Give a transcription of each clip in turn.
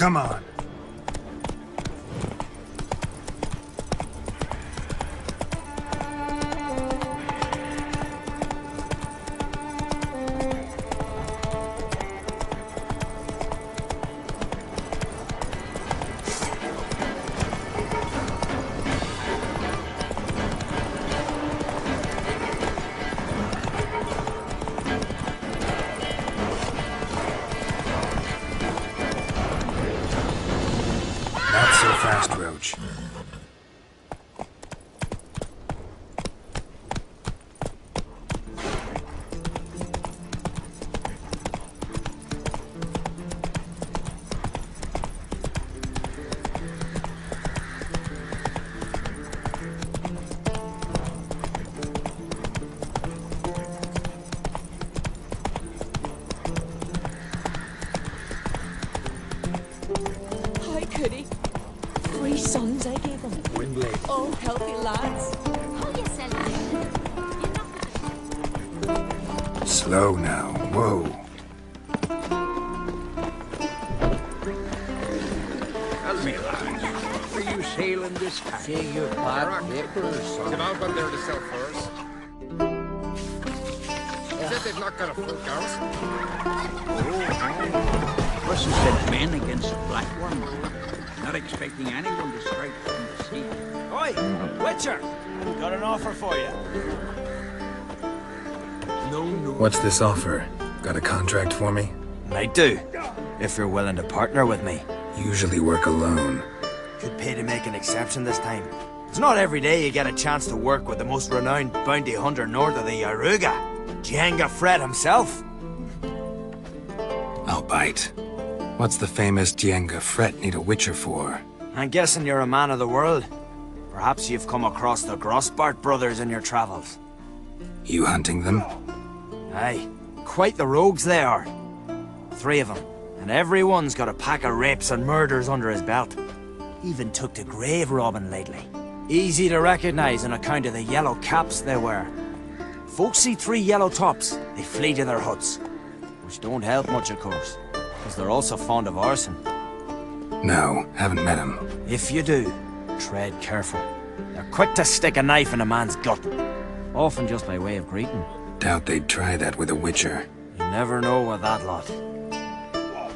Come on. Not so fast, Roach. How could he? 3 sons I gave him. Windley. All healthy lads. Oh, yes, Ellen. Slow now. Whoa. Tell me, lad, are you sailing this time? Say your bad nippers, son. Get out on there to sell furs. Said they've not got a full garrison. Russell sent men against the Black One, not expecting anyone to strike from the sea. Oi, Witcher! Got an offer for you. No. What's this offer? Got a contract for me? Might do, if you're willing to partner with me. Usually work alone. Could pay to make an exception this time. It's not every day you get a chance to work with the most renowned bounty hunter north of the Yaruga, Django Fred himself. I'll bite. What's the famous Django Fret need a Witcher for? I'm guessing you're a man of the world. Perhaps you've come across the Grossbart brothers in your travels. You hunting them? Aye, quite the rogues they are. 3 of them, and every one's got a pack of rapes and murders under his belt. Even took to grave robbing lately. Easy to recognize on account of the yellow caps they wear. Folks see 3 yellow tops, they flee to their huts. Which don't help much, of course, because they're also fond of arson. No, haven't met him. If you do, tread careful. They're quick to stick a knife in a man's gut, often just by way of greeting. Doubt they'd try that with a Witcher. You never know with that lot.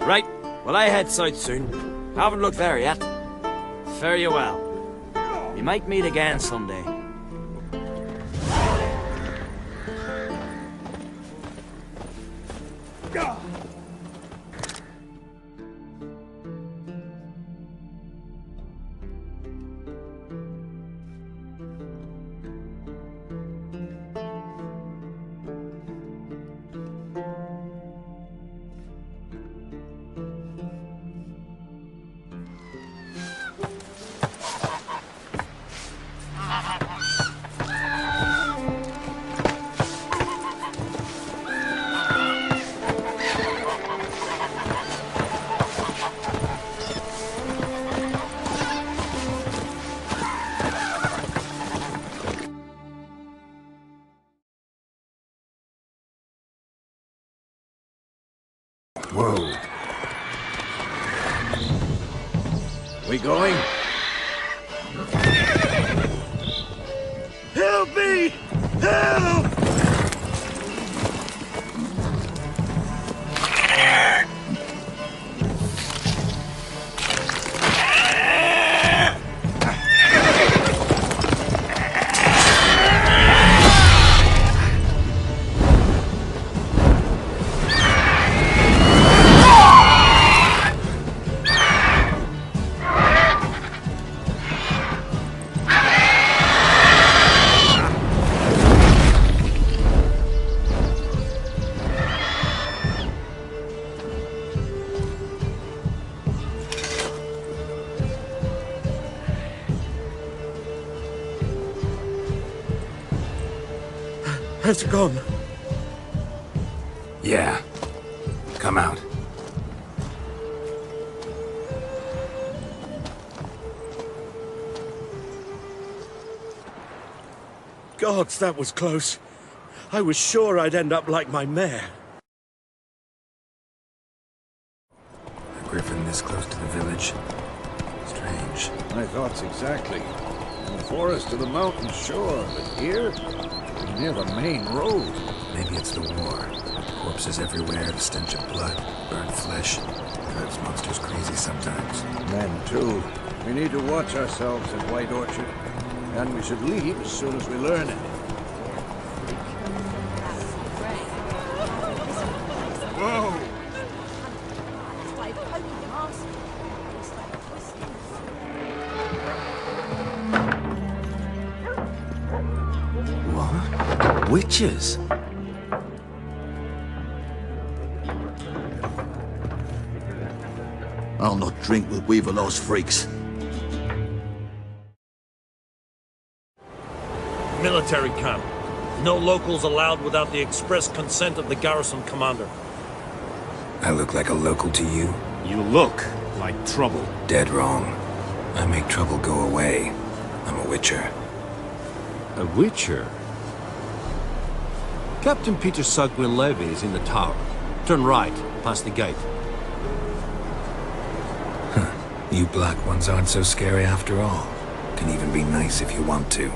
Right, well I head south soon. Haven't looked there yet. Fare you well. We might meet again someday. Whoa. We going? Help me! Help! Has it gone? Yeah. Come out. Gods, that was close. I was sure I'd end up like my mare. Griffin, this this close to the village. Strange. My thoughts exactly. In the forest to the mountain shore, but here, near the main road. Maybe it's the war. Corpses everywhere, the stench of blood, burnt flesh. Drives monsters crazy sometimes. Men, too. We need to watch ourselves at White Orchard. And we should leave as soon as we learn it. Whoa! What? Witches? I'll not drink with Weaverlaw's freaks. Military camp. No locals allowed without the express consent of the garrison commander. I look like a local to you? You look like trouble. Dead wrong. I make trouble go away. I'm a witcher. A witcher? Captain Peter Sugwin Levy is in the tower. Turn right, past the gate. You black ones aren't so scary after all. Can even be nice if you want to.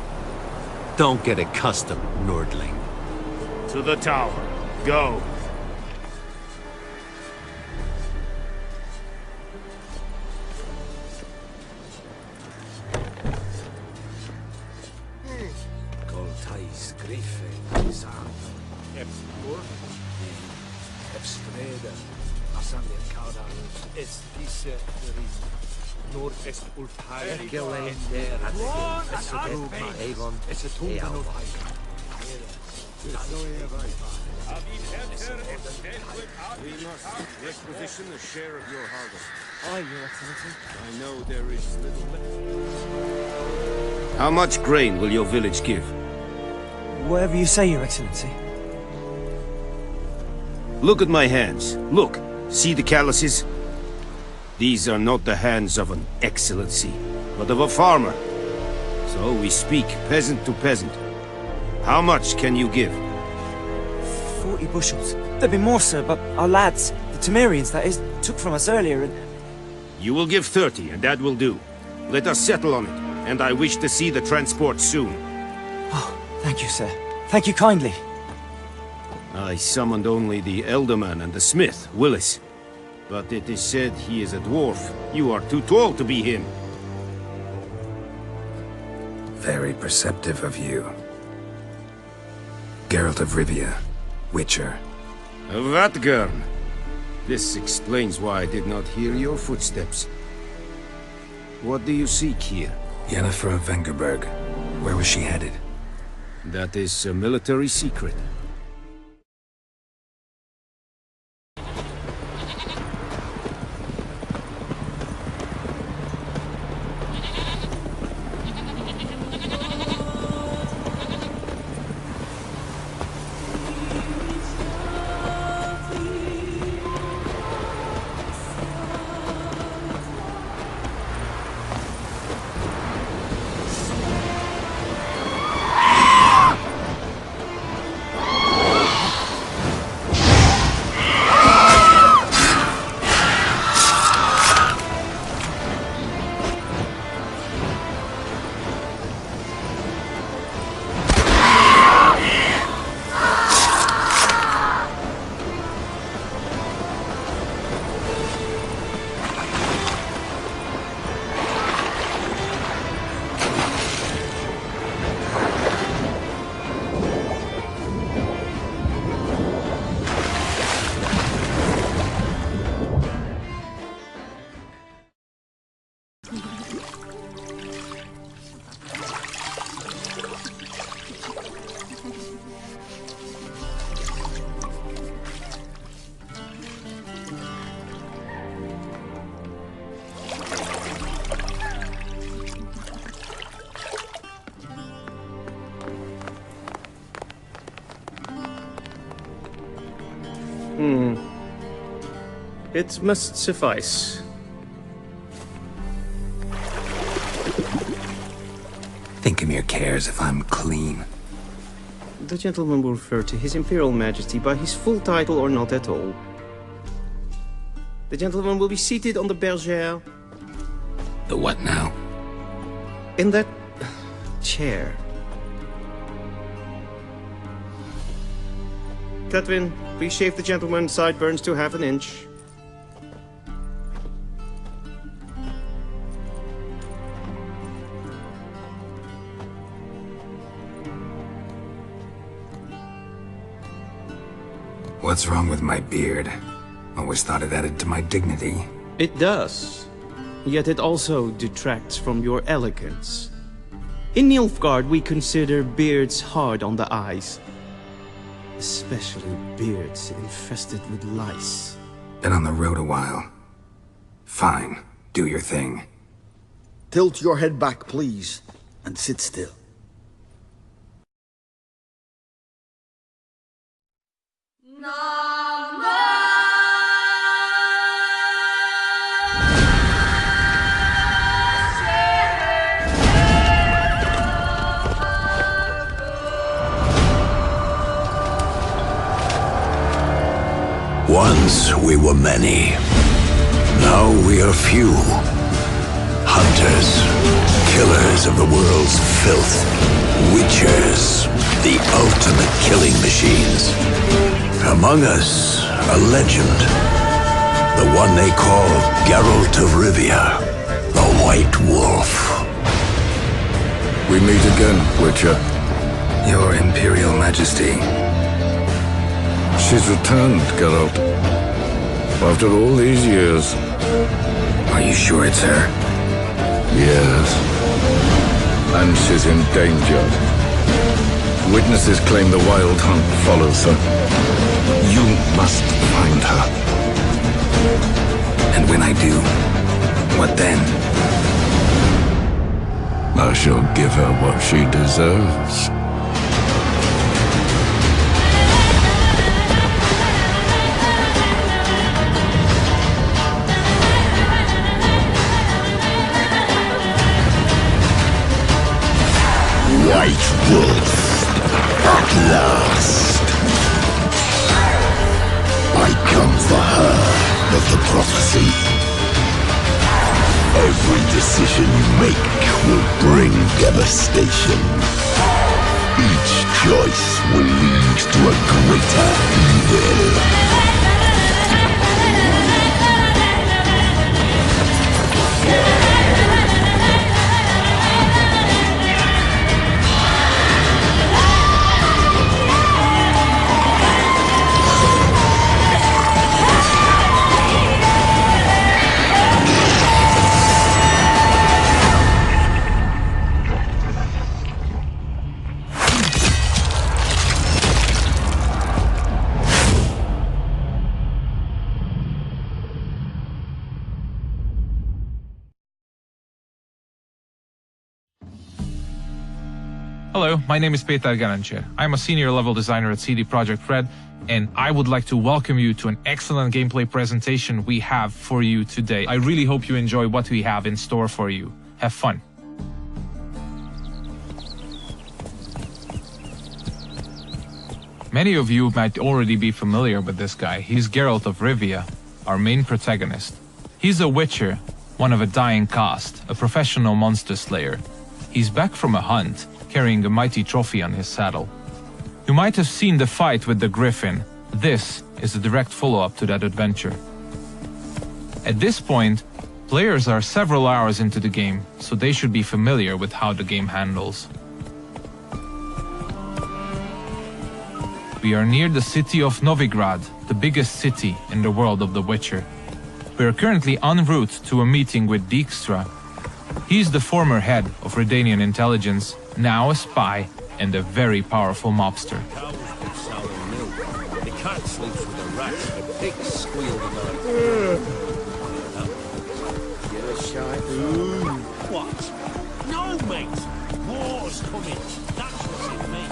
Don't get accustomed, Nordling. To the tower. Go. Requisition a share of your harvest. Aye, Your Excellency. I know there is little left. How much grain will your village give? Whatever you say, Your Excellency. Look at my hands. Look. See the calluses? These are not the hands of an excellency, but of a farmer. So we speak peasant to peasant. How much can you give? 40 bushels. There'd be more, sir, but our lads, the Temerians, that is, took from us earlier and... You will give 30, and that will do. Let us settle on it, and I wish to see the transport soon. Oh, thank you, sir. Thank you kindly. I summoned only the Elderman and the smith, Willis. But it is said he is a dwarf. You are too tall to be him. Very perceptive of you. Geralt of Rivia, Witcher. Vatgern. This explains why I did not hear your footsteps. What do you seek here? Yennefer of Vengerberg. Where was she headed? That is a military secret. It must suffice. Thinkamir cares if I'm clean. The gentleman will refer to His Imperial Majesty by his full title or not at all. The gentleman will be seated on the bergère. The what now? In that chair. Cletwin, please shave the gentleman's sideburns to half an inch. What's wrong with my beard? Always thought it added to my dignity. It does. Yet it also detracts from your elegance. In Nilfgaard, we consider beards hard on the eyes. Especially beards infested with lice. Been on the road a while. Fine, do your thing. Tilt your head back, please, and sit still. Once we were many. Now we are few. Hunters, killers of the world's filth. Witchers, the ultimate killing machines. Among us, a legend. The one they call Geralt of Rivia, the White Wolf. We meet again, Witcher. Your Imperial Majesty. She's returned, Geralt. After all these years. Are you sure it's her? Yes. And she's in danger. Witnesses claim the Wild Hunt follows her. You must find her. And when I do, what then? I shall give her what she deserves. White Wolf, at last. I come for her of the prophecy. Every decision you make will bring devastation. Each choice will lead to a greater evil. Hello, my name is Peter Garanche. I'm a senior level designer at CD Projekt Red, and I would like to welcome you to an excellent gameplay presentation we have for you today. I really hope you enjoy what we have in store for you. Have fun. Many of you might already be familiar with this guy. He's Geralt of Rivia, our main protagonist. He's a witcher, one of a dying caste, a professional monster slayer. He's back from a hunt, carrying a mighty trophy on his saddle. You might have seen the fight with the Griffin. This is a direct follow-up to that adventure. At this point, players are several hours into the game, so they should be familiar with how the game handles. We are near the city of Novigrad, the biggest city in the world of The Witcher. We are currently en route to a meeting with Dijkstra. He's the former head of Redanian intelligence, now a spy and a very powerful mobster. The cat sleeps with the rats, the pig squealed in the Get a shot. What? No, mate! War's coming! That's what it means.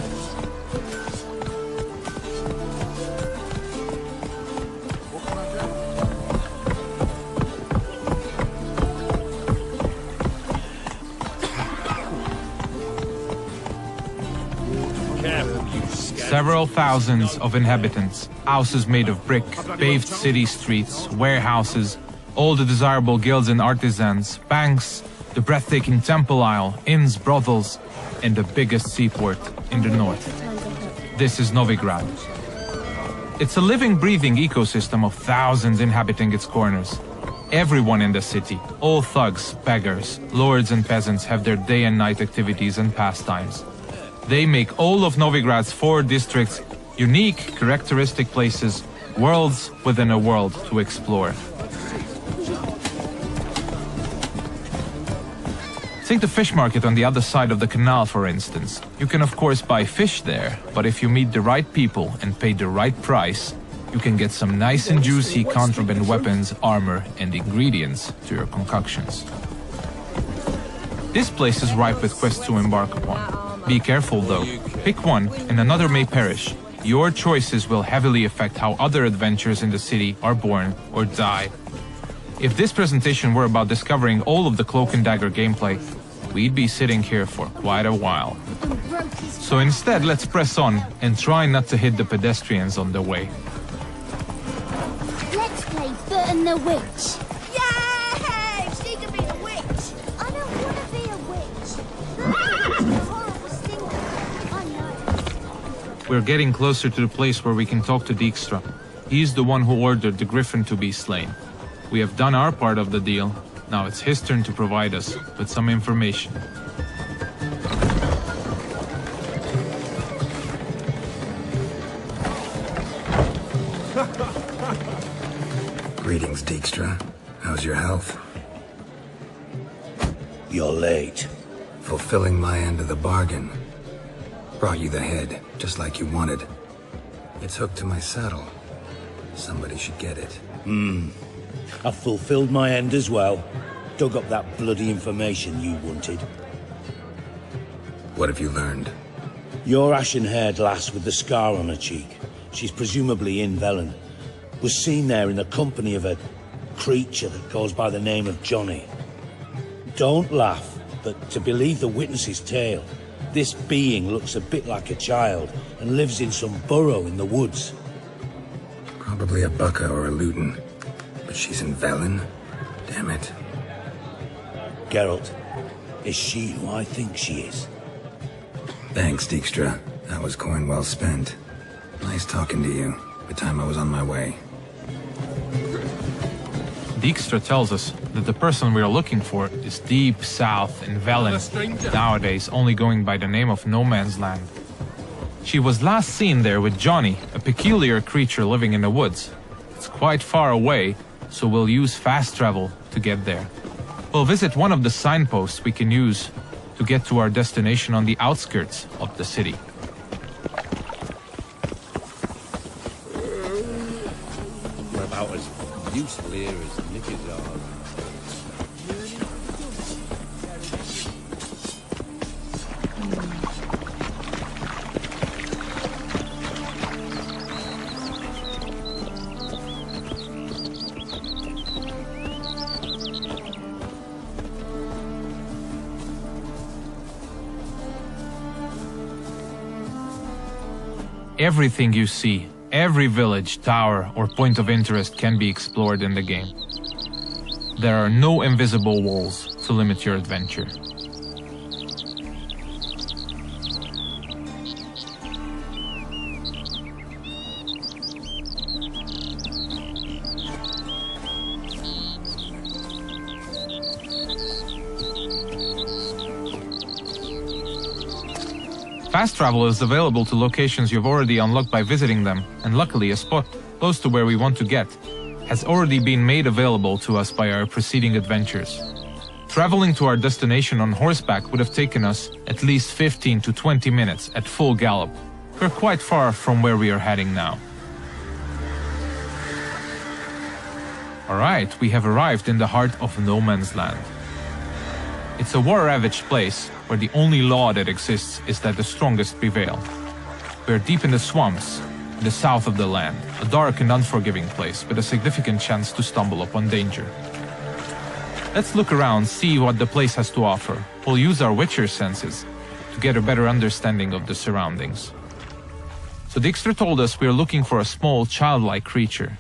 several thousands of inhabitants, houses made of brick, paved city streets, warehouses, all the desirable guilds and artisans, banks, the breathtaking temple isle, inns, brothels, and the biggest seaport in the north. This is Novigrad. It's a living, breathing ecosystem of thousands inhabiting its corners. Everyone in the city, all thugs, beggars, lords and peasants have their day and night activities and pastimes. They make all of Novigrad's 4 districts unique, characteristic places, worlds within a world to explore. Take the fish market on the other side of the canal, for instance. You can of course buy fish there, but if you meet the right people and pay the right price, you can get some nice and juicy contraband weapons, armor, and ingredients to your concoctions. This place is ripe with quests to embark upon. Be careful though. Pick one and another may perish. Your choices will heavily affect how other adventures in the city are born or die. If this presentation were about discovering all of the Cloak and Dagger gameplay, we'd be sitting here for quite a while. So instead, let's press on and try not to hit the pedestrians on the way. Let's play Burton the Witch. Yay! She can be a witch! I don't want to be a witch. A horrible stinker. I know. We're getting closer to the place where we can talk to Dijkstra. He's the one who ordered the Griffin to be slain. We have done our part of the deal. Now it's his turn to provide us with some information. Greetings, Dijkstra. How's your health? You're late. Fulfilling my end of the bargain. Brought you the head, just like you wanted. It's hooked to my saddle. Somebody should get it. I've fulfilled my end as well. Dug up that bloody information you wanted. What have you learned? Your ashen-haired lass with the scar on her cheek, she's presumably in Velen, was seen there in the company of a creature that goes by the name of Johnny. Don't laugh, but to believe the witness's tale, this being looks a bit like a child and lives in some burrow in the woods. Probably a Bucca or a Luton. But she's in Velen? Damn it. Geralt, is she who I think she is? Thanks, Dijkstra. That was coin well spent. Nice talking to you. The time I was on my way. Dijkstra tells us that the person we are looking for is deep south in Velen, nowadays only going by the name of No Man's Land. She was last seen there with Johnny, a peculiar creature living in the woods. It's quite far away, so we'll use fast travel to get there. We'll visit one of the signposts we can use to get to our destination on the outskirts of the city. We're about as useful here as knickers are. Everything you see, every village, tower, or point of interest can be explored in the game. There are no invisible walls to limit your adventure. Fast travel is available to locations you've already unlocked by visiting them, and luckily a spot close to where we want to get has already been made available to us by our preceding adventures. Traveling to our destination on horseback would have taken us at least 15 to 20 minutes at full gallop. We're quite far from where we are heading now. Alright, we have arrived in the heart of No Man's Land. It's a war-ravaged place where the only law that exists is that the strongest prevail. We're deep in the swamps, in the south of the land, a dark and unforgiving place with a significant chance to stumble upon danger. Let's look around, see what the place has to offer. We'll use our Witcher senses to get a better understanding of the surroundings. So Dijkstra told us we are looking for a small, childlike creature.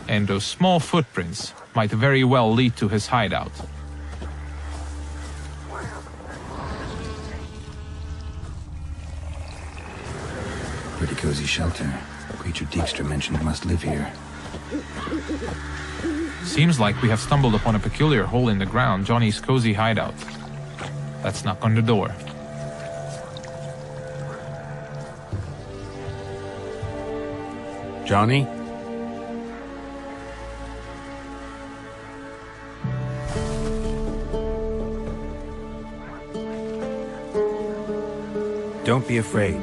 And those small footprints might very well lead to his hideout. Pretty cozy shelter. The creature Dijkstra mentioned must live here. Seems like we have stumbled upon a peculiar hole in the ground, Johnny's cozy hideout. Let's knock on the door. Johnny? Don't be afraid.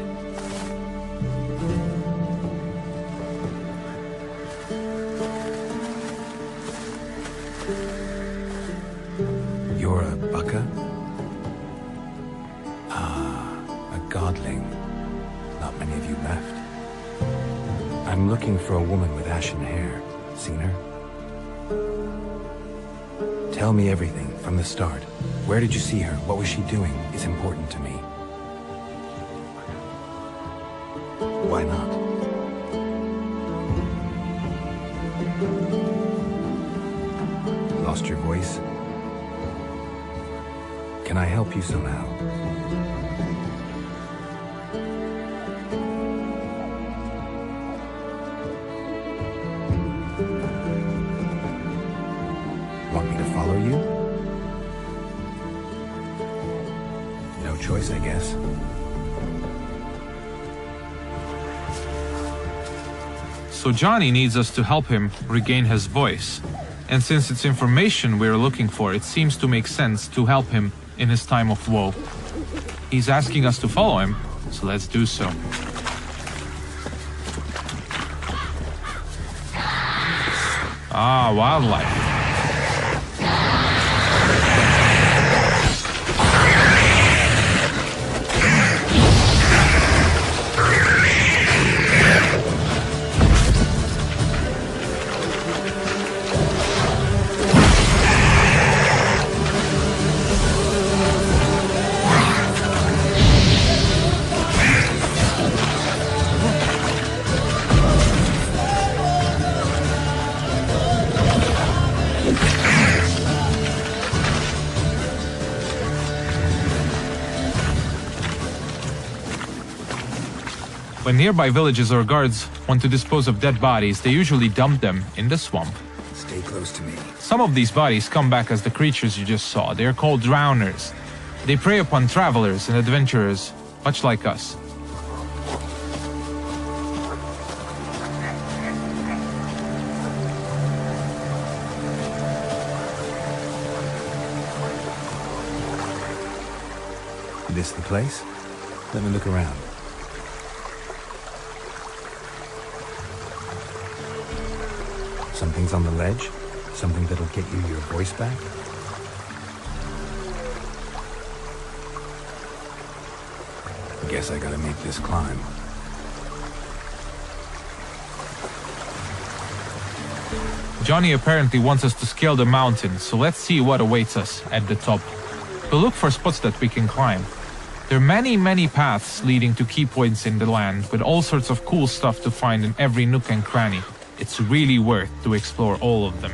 You're a Baka? Ah, a godling. Not many of you left. I'm looking for a woman with ashen hair. Seen her? Tell me everything from the start. Where did you see her? What was she doing? It's important to me. Why not? Lost your voice? Can I help you somehow? Want me to follow you? No choice, I guess. So Johnny needs us to help him regain his voice. And since it's information we're looking for, it seems to make sense to help him in his time of woe. He's asking us to follow him, so let's do so. Ah, wildlife. When nearby villages or guards want to dispose of dead bodies, they usually dump them in the swamp. Stay close to me. Some of these bodies come back as the creatures you just saw. They are called drowners. They prey upon travelers and adventurers, much like us. This the place? Let me look around. Something's on the ledge? Something that'll get you your voice back? Guess I gotta make this climb. Johnny apparently wants us to scale the mountain, so let's see what awaits us at the top. We'll look for spots that we can climb. There are many paths leading to key points in the land, with all sorts of cool stuff to find in every nook and cranny. It's really worth to explore all of them.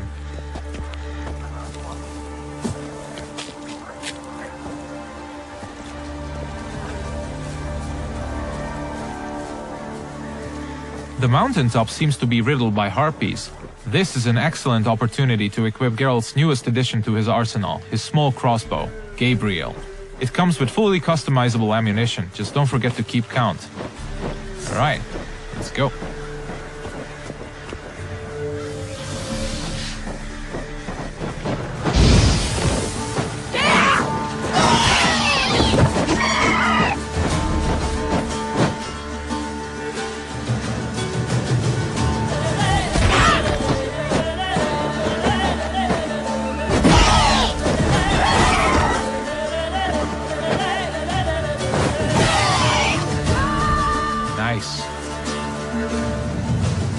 The mountaintop seems to be riddled by harpies. This is an excellent opportunity to equip Geralt's newest addition to his arsenal, his small crossbow, Gabriel. It comes with fully customizable ammunition, just don't forget to keep count. Alright, let's go.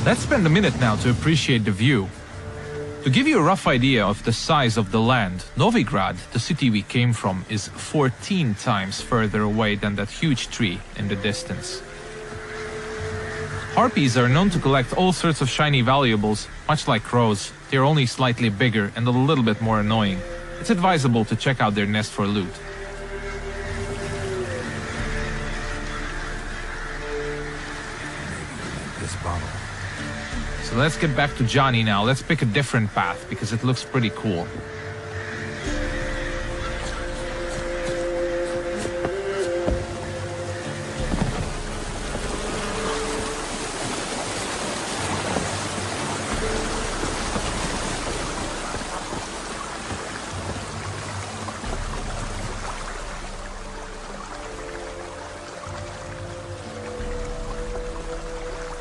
Let's spend a minute now to appreciate the view. To give you a rough idea of the size of the land, Novigrad, the city we came from, is 14 times further away than that huge tree in the distance. Harpies are known to collect all sorts of shiny valuables, much like crows. They're only slightly bigger and a little bit more annoying. It's advisable to check out their nest for loot. This bottle. So let's get back to Johnny now. Let's pick a different path because it looks pretty cool.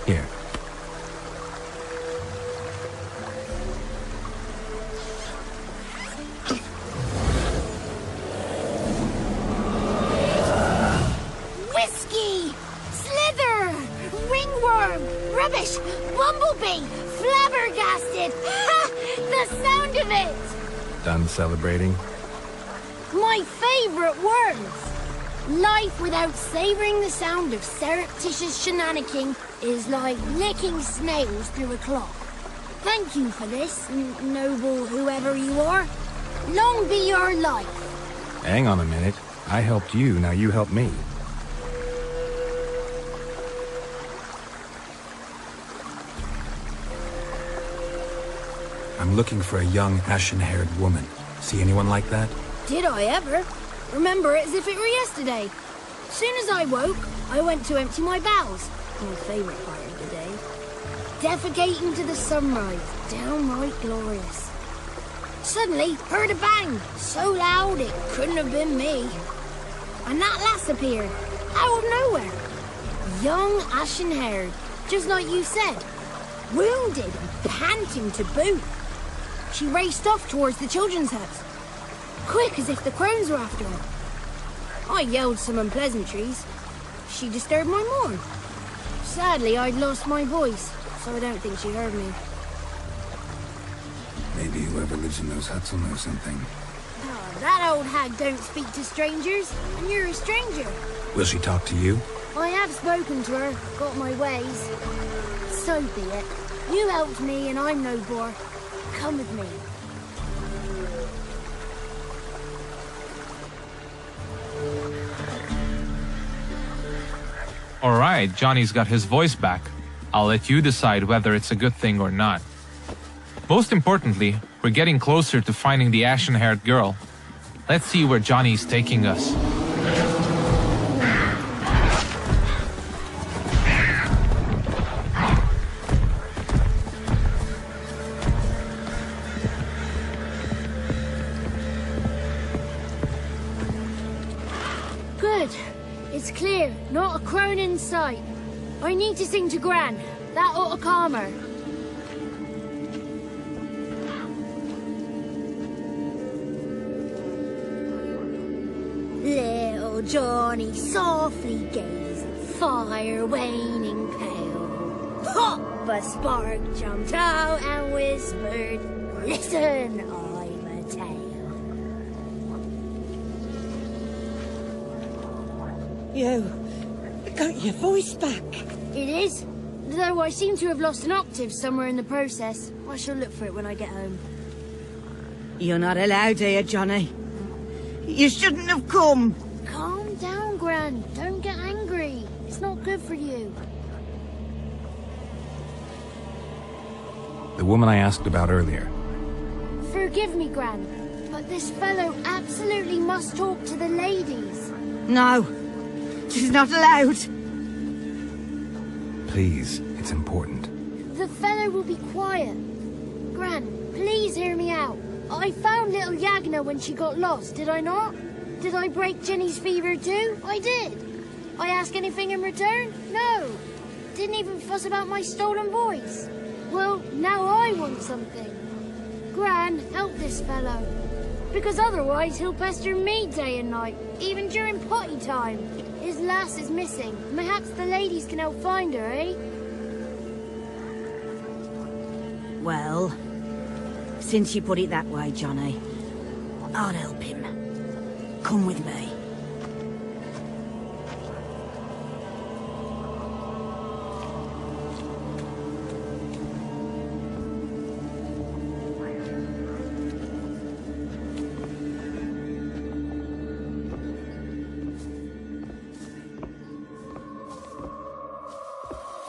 Here. Whiskey! Slither! Ringworm! Rubbish! Bumblebee! Flabbergasted! Ha! The sound of it! Done celebrating? My favorite words! Life without savoring the sound of surreptitious shenanigans is like licking snails through a clock. Thank you for this, noble whoever you are. Long be your life. Hang on a minute. I helped you, now you help me. I'm looking for a young, ashen-haired woman. See anyone like that? Did I ever? Remember it as if it were yesterday. Soon as I woke, I went to empty my bowels. My favourite part of the day. Defecating to the sunrise. Downright glorious. Suddenly, heard a bang. So loud it couldn't have been me. And that lass appeared. Out of nowhere. Young, ashen-haired. Just like you said. Wounded and panting to boot. She raced off towards the children's house. Quick as if the crones were after her. I yelled some unpleasantries. She disturbed my morn. Sadly, I'd lost my voice, so I don't think she heard me. Maybe whoever lives in those huts will know something. Oh, that old hag don't speak to strangers, and you're a stranger. Will she talk to you? I have spoken to her, got my ways. So be it. You helped me, and I'm no bore. Come with me. Alright, Johnny's got his voice back. I'll let you decide whether it's a good thing or not. Most importantly, we're getting closer to finding the ashen-haired girl. Let's see where Johnny's taking us. Good. It's clear. Not a crone in sight. I need to sing to Gran. That ought to calm her. Little Johnny softly gazed, fire waning pale. Pop! A spark jumped out and whispered, "Listen, I'm a tale." You got your voice back. It is. Though I seem to have lost an octave somewhere in the process. I shall look for it when I get home. You're not allowed here, Johnny. You shouldn't have come. Calm down, Gran. Don't get angry. It's not good for you. The woman I asked about earlier. Forgive me, Gran, but this fellow absolutely must talk to the ladies. No. She's not allowed. Please, it's important. The fellow will be quiet. Gran, please hear me out. I found little Yagna when she got lost, did I not? Did I break Jenny's fever too? I did. I ask anything in return? No. Didn't even fuss about my stolen voice. Well, now I want something. Gran, help this fellow. Because otherwise he'll pester me day and night, even during potty time. His lass is missing. Perhaps the ladies can help find her, eh? Well, since you put it that way, Johnny, I'll help him. Come with me.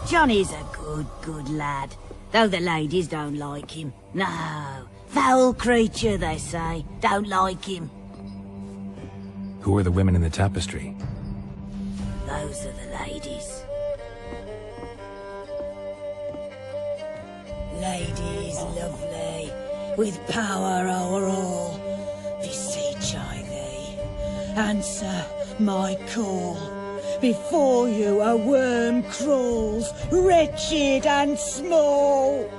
Johnny's a good lad, though the ladies don't like him. No, foul creature, they say. Don't like him. Who are the women in the tapestry? Those are the ladies. Ladies lovely, with power o'er all, beseech I thee, answer my call. Before you a worm crawls, wretched and small.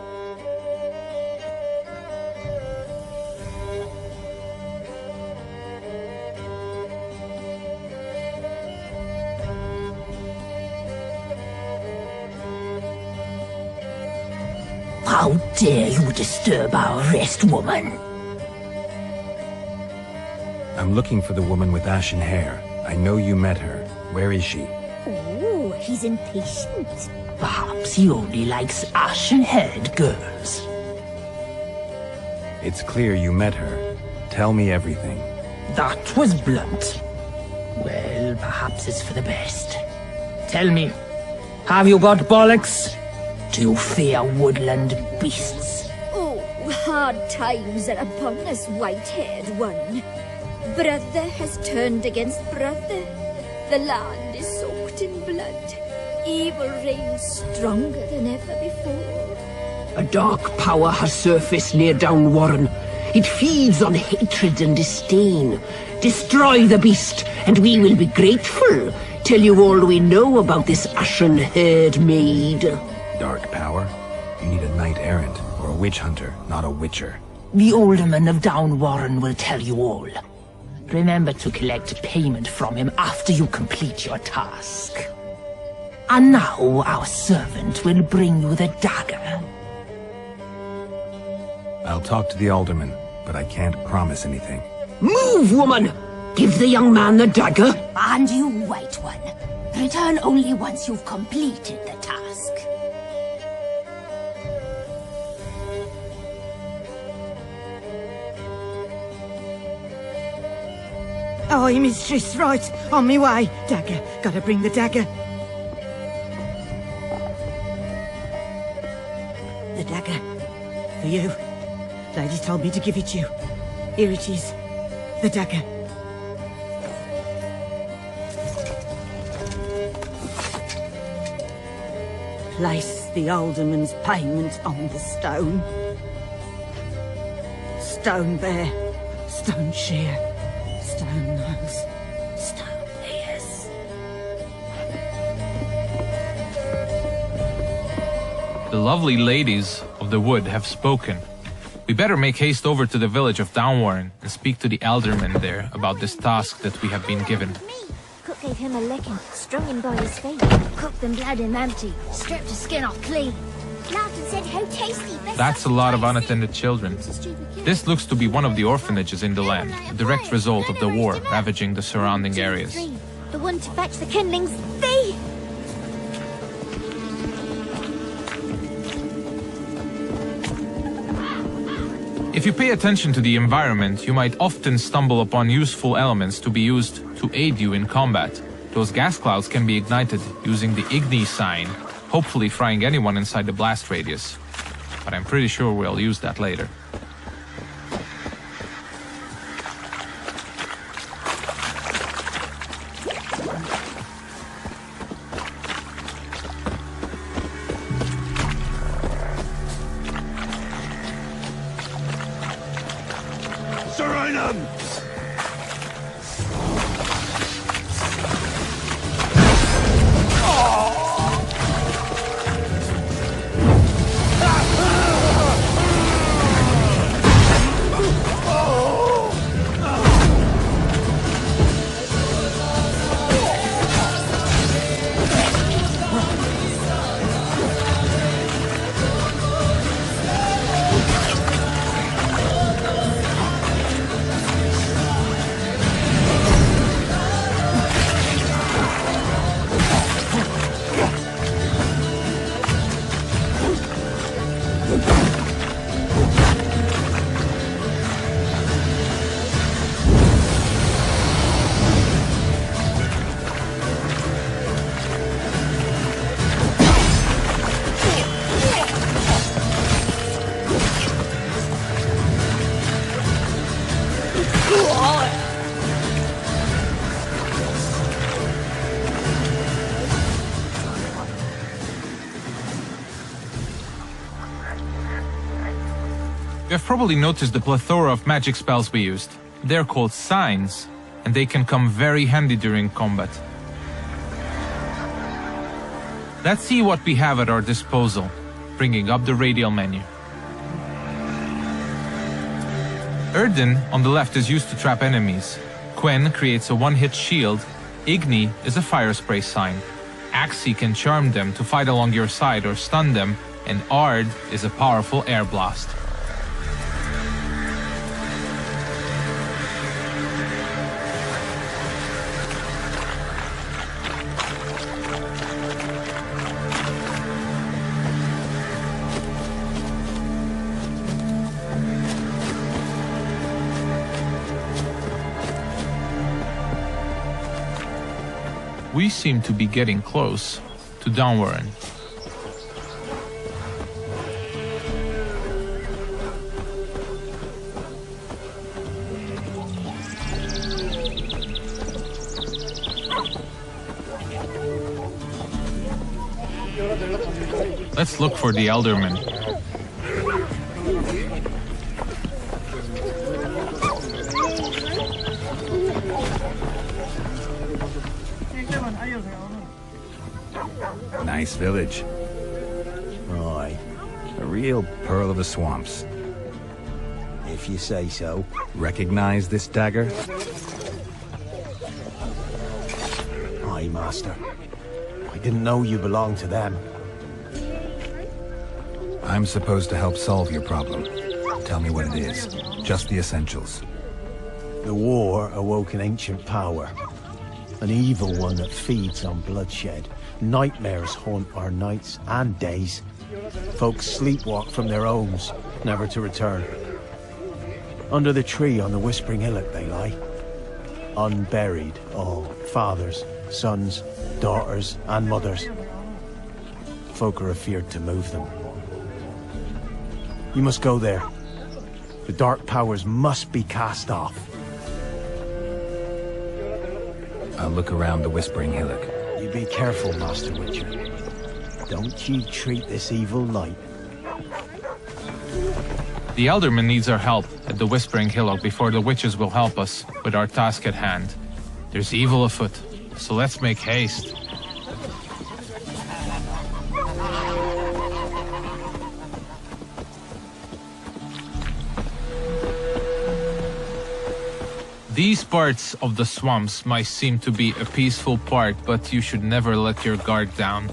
How dare you disturb our rest, woman? I'm looking for the woman with ashen hair. I know you met her. Where is she? Oh, he's impatient. Perhaps he only likes ashen-haired girls. It's clear you met her. Tell me everything. That was blunt. Well, perhaps it's for the best. Tell me, have you got bollocks? Do you fear woodland beasts? Oh, hard times are upon us, white-haired one. Brother has turned against brother. The land is soaked in blood. Evil reigns stronger than ever before. A dark power has surfaced near Downwarren. It feeds on hatred and disdain. Destroy the beast, and we will be grateful. Tell you all we know about this ashen-haired maid. Dark power? You need a knight-errant, or a witch hunter, not a witcher. The alderman of Downwarren will tell you all. Remember to collect payment from him after you complete your task. And now our servant will bring you the dagger. I'll talk to the alderman, but I can't promise anything. Move, woman! Give the young man the dagger. And you, white one. Return only once you've completed the task. Aye, mistress, right. On me way. Dagger. Gotta bring the dagger. The dagger. For you. Lady told me to give it to you. Here it is. The dagger. Place the alderman's payment on the stone. Stone bear. Stone shear. Stone nose, stone ears. The lovely ladies of the wood have spoken. We better make haste over to the village of Downwarren and speak to the alderman there about this task that we have been given. Cook gave him a licking, strung him by his feet. Cooked and bled him empty, stripped his skin off clean. Laughed and said how tasty. That's a lot of unattended children. This looks to be one of the orphanages in the land, a direct result of the war ravaging the surrounding areas. The one to fetch the kindlings, thee! If you pay attention to the environment, you might often stumble upon useful elements to be used to aid you in combat. Those gas clouds can be ignited using the Igni sign, hopefully frying anyone inside the blast radius. But I'm pretty sure we'll use that later. You have probably noticed the plethora of magic spells we used. They're called signs, and they can come very handy during combat. Let's see what we have at our disposal, bringing up the radial menu. Erden on the left is used to trap enemies. Quen creates a one-hit shield. Igni is a fire spray sign. Axii can charm them to fight along your side or stun them, and Ard is a powerful air blast. We seem to be getting close to Downwarren. Let's look for the Elderman. Nice village. Aye. A real pearl of the swamps. If you say so. Recognize this dagger? Aye, Master. I didn't know you belonged to them. I'm supposed to help solve your problem. Tell me what it is. Just the essentials. The war awoke an ancient power. An evil one that feeds on bloodshed. Nightmares haunt our nights and days. Folks sleepwalk from their homes, never to return. Under the tree on the Whispering Hillock they lie. Unburied, all. Fathers, sons, daughters, and mothers. Folk are afeared to move them. You must go there. The dark powers must be cast off. I'll look around the Whispering Hillock. You be careful, Master Witcher. Don't you treat this evil light. The Elderman needs our help at the Whispering Hillock before the witches will help us with our task at hand. There's evil afoot, so let's make haste. These parts of the swamps might seem to be a peaceful part, but you should never let your guard down.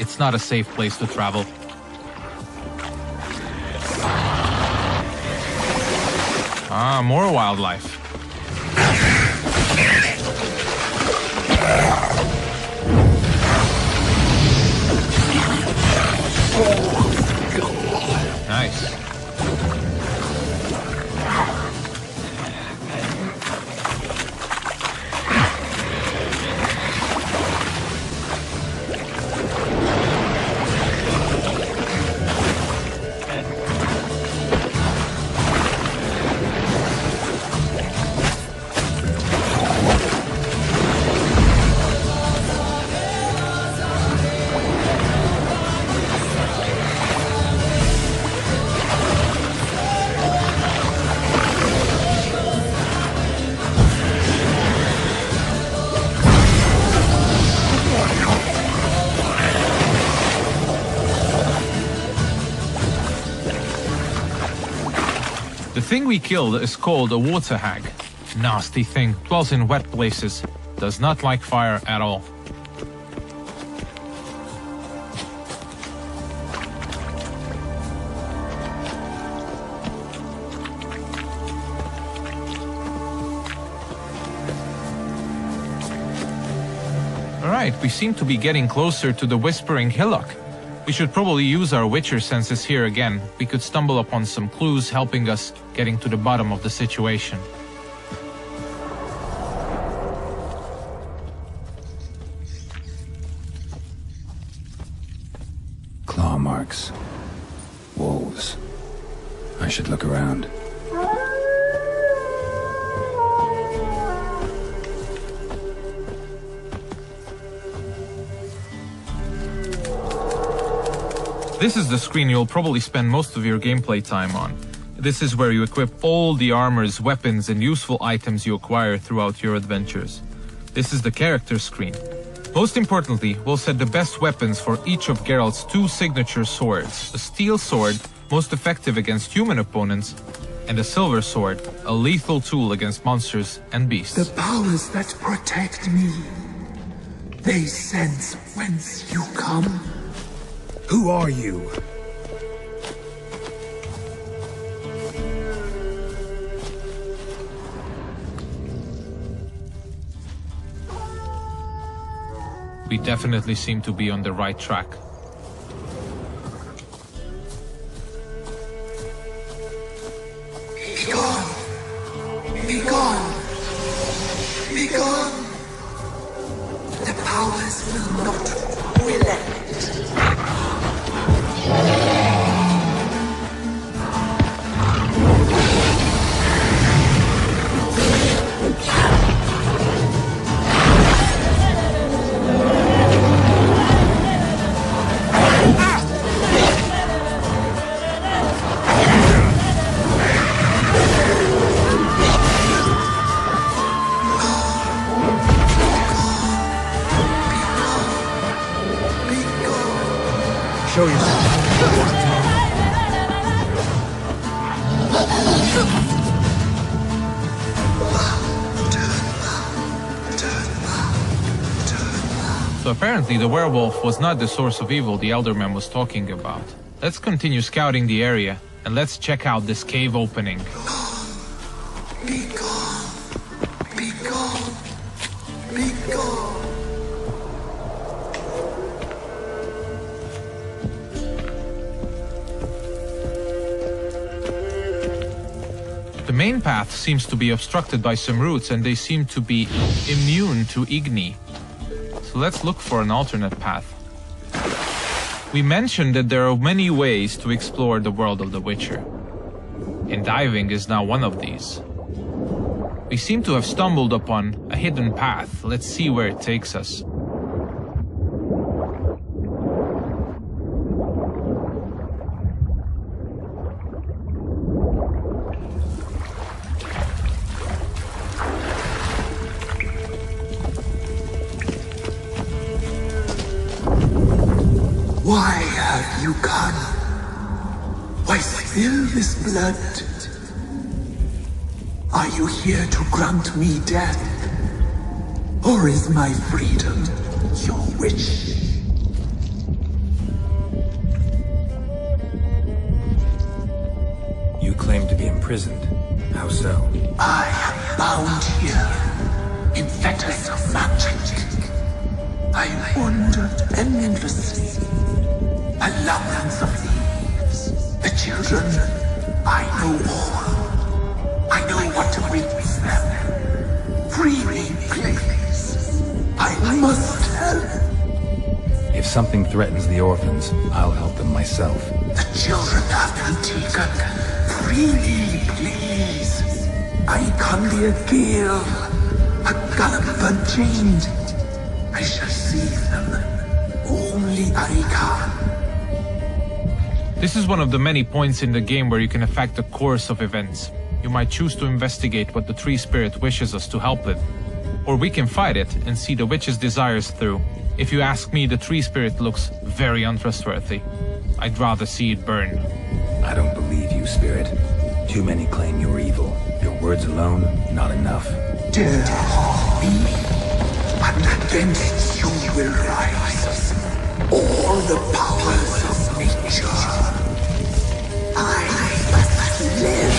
It's not a safe place to travel. Ah, more wildlife. Nice. The thing we killed is called a water hag. Nasty thing, dwells in wet places, does not like fire at all. Alright, we seem to be getting closer to the Whispering Hillock. We should probably use our Witcher senses here again. We could stumble upon some clues helping us getting to the bottom of the situation. Claw marks. Wolves. I should look around. This is the screen you'll probably spend most of your gameplay time on. This is where you equip all the armors, weapons, and useful items you acquire throughout your adventures. This is the character screen. Most importantly, we'll set the best weapons for each of Geralt's 2 signature swords. A steel sword, most effective against human opponents, and a silver sword, a lethal tool against monsters and beasts. The powers that protect me, they sense whence you come. Who are you? We definitely seem to be on the right track. Be gone! Be gone! Be gone! The powers will not relent. Show yourself. So apparently the werewolf was not the source of evil the Elderman was talking about. Let's continue scouting the area, and let's check out this cave opening. Be gone! Be gone! Be gone! The main path seems to be obstructed by some roots, and they seem to be immune to Igni. So let's look for an alternate path. We mentioned that there are many ways to explore the world of The Witcher, and diving is now one of these. We seem to have stumbled upon a hidden path. Let's see where it takes us. Why have you come? Why spill this blood? Are you here to grant me death? Or is my freedom your wish? You claim to be imprisoned. How so? I am bound here in fetters of magic. I wandered endlessly, a labyrinth of thieves. The children, I know all. I know what to bring them. Free me, please. I must help. If something threatens the orphans, I'll help them myself. The children have been taken. Free me, please. I can be a gale, a gallop unchained. I shall save them. Only I can. This is one of the many points in the game where you can affect the course of events. You might choose to investigate what the tree spirit wishes us to help with. Or we can fight it and see the witch's desires through. If you ask me, the tree spirit looks very untrustworthy. I'd rather see it burn. I don't believe you, spirit. Too many claim you're evil. Your words alone, not enough. Dare harm me, and against you will rise all the powers of nature. I must live.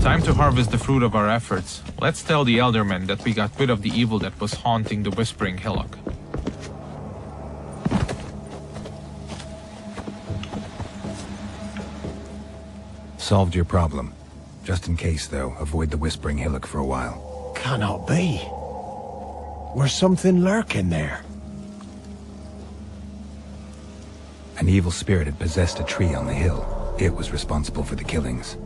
Time to harvest the fruit of our efforts. Let's tell the Eldermen that we got rid of the evil that was haunting the Whispering Hillock. Solved your problem. Just in case, though, avoid the Whispering Hillock for a while. Cannot be. Where's something lurking there? An evil spirit had possessed a tree on the hill. It was responsible for the killings.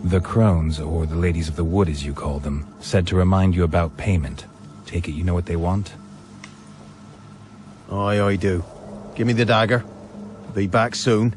The crones, or the ladies of the wood as you call them, said to remind you about payment. Take it you know what they want? Aye, I do. Give me the dagger. Be back soon.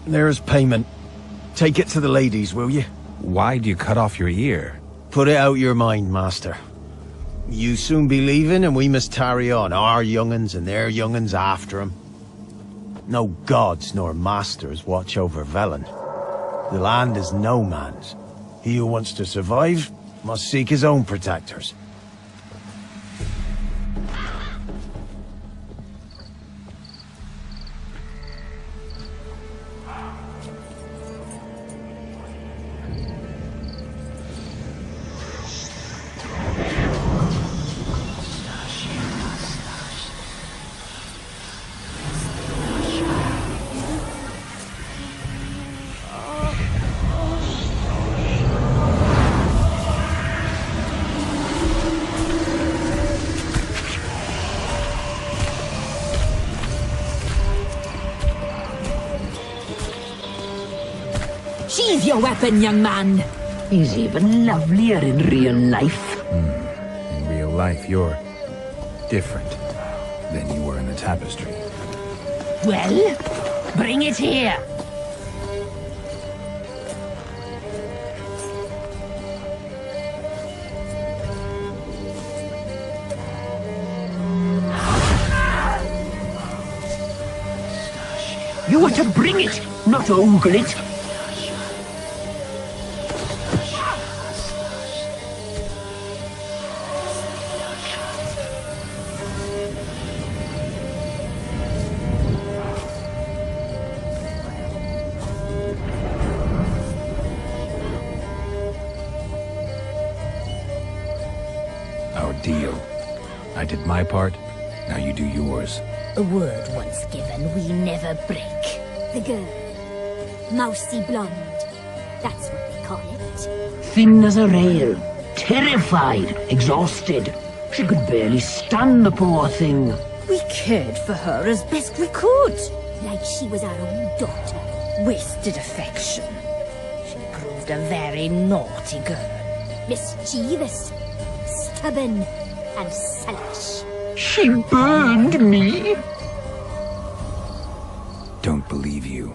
There's payment. Take it to the ladies, will you? Why'd you cut off your ear? Put it out your mind, master. You soon be leaving and we must tarry on, our young'uns and their young'uns after 'em. No gods nor masters watch over Velen. The land is no man's. He who wants to survive must seek his own protectors. She's your weapon, young man. He's even lovelier in real life. In real life, you're different than you were in the tapestry. Well, bring it here. You are to bring it, not ogle it. Our deal. I did my part, now you do yours. A word once given, we never break. The girl. Mousy blonde. That's what they call it. Thin as a rail, terrified, exhausted. She could barely stand, the poor thing. We cared for her as best we could. Like she was our own daughter. Wasted affection. She proved a very naughty girl. Mischievous, stubborn, and selfish. She burned me. Don't believe you.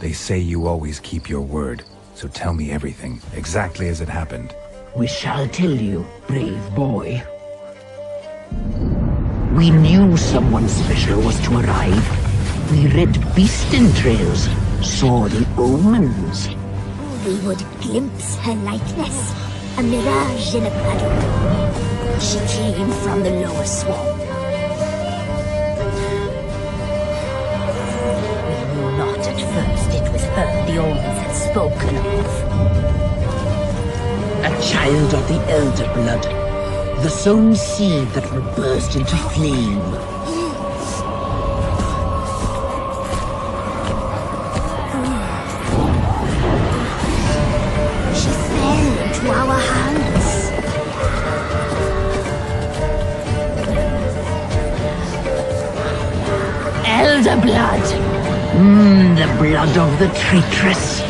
They say you always keep your word, so tell me everything, exactly as it happened. We shall tell you, brave boy. We knew someone special was to arrive. We read beast entrails, saw the omens. We would glimpse her likeness, a mirage in a puddle. She came from the lower swamp. We knew not at first it was her the omens had spoken of. A child of the Elder Blood, the sown seed that will burst into flame. She fell into our hands. Elder Blood! The blood of the traitress.